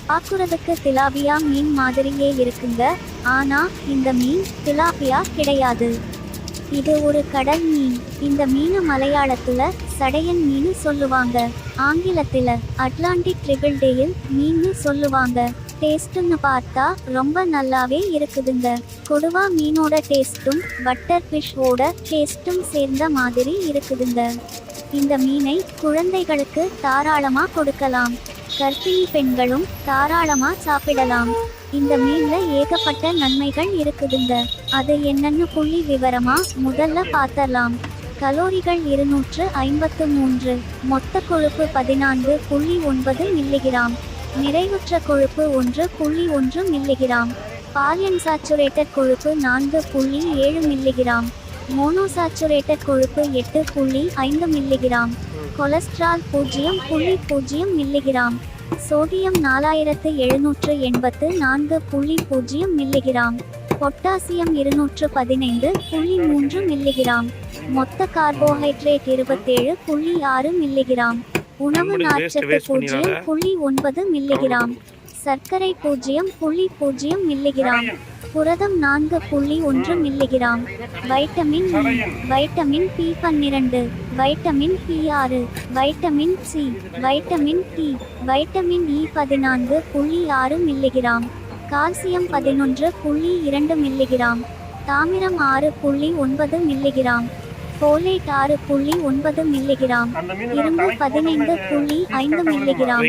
பார்க்குறதுக்கு திலாபியா மீன் மாதிரியே இருக்குங்க. ஆனா இந்த மீன் திலாபியா கிடையாது. இது ஒரு கடல் மீன். இந்த மீனை மலையாளத்துல சடையன் மீன் சொல்லுவாங்க. ஆங்கிலத்துல அட்லாண்டிக் ட்ரிபிள்டெயில் மீன்னு சொல்லுவாங்க. டேஸ்ட்டுன்னு பார்த்தா ரொம்ப நல்லாவே இருக்குதுங்க. கொடுவா மீனோட டேஸ்ட்டும் பட்டர் ஃபிஷ்ஷோட டேஸ்ட்டும் சேர்ந்த மாதிரி இருக்குதுங்க. இந்த மீனை குழந்தைகளுக்கு தாராளமா கொடுக்கலாம். கர்ப்பிணி பெண்களும் தாராளமா சாப்பிடலாம். இந்த மீன்ல ஏகப்பட்ட நன்மைகள் இருக்குதுங்க. அது என்னன்னு புள்ளி விவரமா முதல்ல பார்த்தரலாம். கலோரிகள் 253, மொத்த கொழுப்பு 14.9 மில்லிகிராம், நிறைவுற்ற கொழுப்பு 1.1 மில்லிகிராம், பாலியன்சாச்சுரேட்டட் கொழுப்பு 4.7 மில்லிகிராம், மோனோசாச்சுரேட்டட் கொழுப்பு 8.5 milligram, cholesterol 0.0 milligram, sodium 4784.0 milligram, potassium 215.3 milligram, மொத்த கார்போஹைட்ரேட் 27.6 மில்லிகிராம், உணவு நார்ச்சத்து 0.9 மில்லிகிராம், சர்க்கரை 0.0 மில்லிகிராம், புரதம் 4.1 milligram, vitamin E, vitamin பி12, vitamin பி6, vitamin C, vitamin D, vitamin E 14.6 milligram, calcium 11.2 milligram, தாமிரம் 6.9 மில்லிகிராம், ஃபோலேட் 6.9 மில்லிகிராம், இரும்பு 15.5 milligram,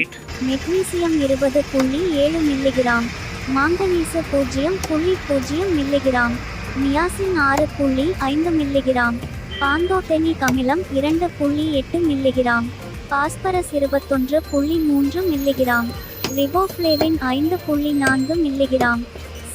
magnesium 20.7 milligram, manganese 0.0 milligram, niacin 6.5 milligram, பாந்தோதெனிக் அமிலம் 2.8 milligram, phosphorus 21.3 milligram, riboflavin 5.4 milligram,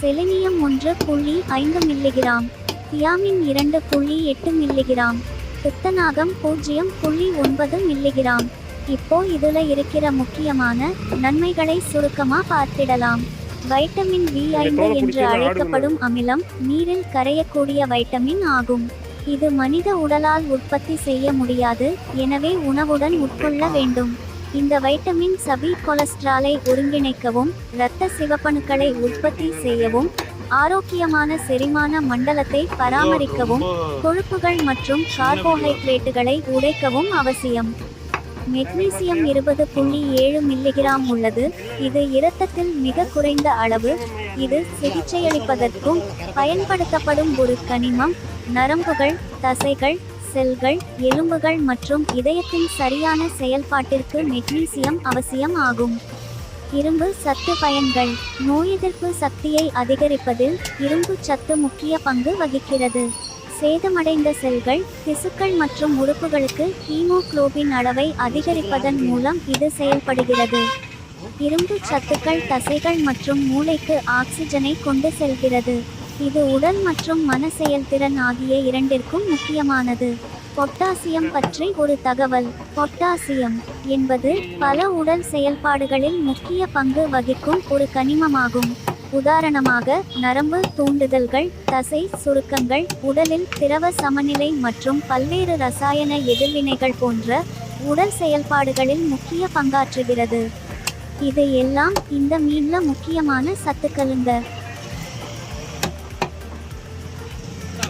selenium 1.5 milligram, thiamine 2.8 milligram, துத்தநாகம் 0.9 milligram. இப்போ இதுல இருக்கிற முக்கியமான நன்மைகளை சுருக்கமா பார்த்திடலாம். வைட்டமின் B5 என்று அழைக்கப்படும் அமிலம் நீரில் கரையக்கூடிய வைட்டமின் ஆகும். இது மனித உடலால் உற்பத்தி செய்ய முடியாது, எனவே உணவுடன் உட்கொள்ள வேண்டும். இந்த வைட்டமின் சபி கொலஸ்ட்ராலை ஒருங்கிணைக்கவும், இரத்த சிவப்பணுக்களை உற்பத்தி செய்யவும், ஆரோக்கியமான செரிமான மண்டலத்தை பராமரிக்கவும், கொழுப்புகள் மற்றும் கார்போஹைட்ரேட்டுகளை உடைக்கவும் அவசியம். மெக்னீசியம் 20.7 மில்லிகிராம் உள்ளது. இது இரத்தத்தில் மிக குறைந்த அளவு. இது சிகிச்சையளிப்பதற்கும் பயன்படுத்தப்படும் ஒரு கனிமம். நரம்புகள், தசைகள், செல்கள், எலும்புகள் மற்றும் இதயத்தின் சரியான செயல்பாட்டிற்கு மெக்னீசியம் அவசியம் ஆகும். இரும்பு சத்து பயன்கள். நோயெதிர்ப்பு சக்தியை அதிகரிப்பதில் இரும்பு சத்து முக்கிய பங்கு வகிக்கிறது. சேதமடைந்த செல்கள், திசுக்கள் மற்றும் உறுப்புகளுக்கு ஹீமோகுளோபின் அளவை அதிகரிப்பதன் மூலம் இது செயல்படுகிறது. இரும்பு சத்துக்கள் தசைகள் மற்றும் மூளைக்கு ஆக்சிஜனை கொண்டு செல்கிறது. இது உடல் மற்றும் மன செயல்திறன் ஆகிய இரண்டிற்கும் முக்கியமானது. பொட்டாசியம் பற்றி ஒரு தகவல். பொட்டாசியம் என்பது பல உடல் செயல்பாடுகளில் முக்கிய பங்கு வகிக்கும் ஒரு கனிமமாகும். உதாரணமாக, நரம்பு தூண்டுதல்கள், தசை சுருக்கங்கள், உடலில் திரவ சமநிலை மற்றும் பல்வேறு இரசாயன எதிர்வினைகள் போன்ற உடல் செயல்பாடுகளில் முக்கிய பங்காற்றுகிறது. இது எல்லாம் இந்த மீன்ல முக்கியமான சத்துக்களுங்க.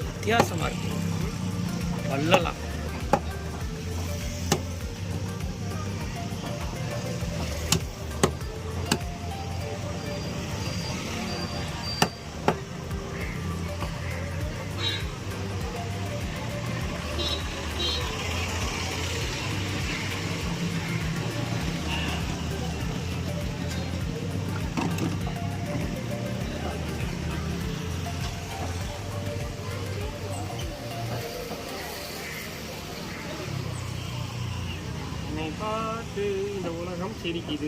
வித்தியாசமா இருக்கு. வள்ளலாம் பார்த்து இந்த உலகம் சிரிக்குது.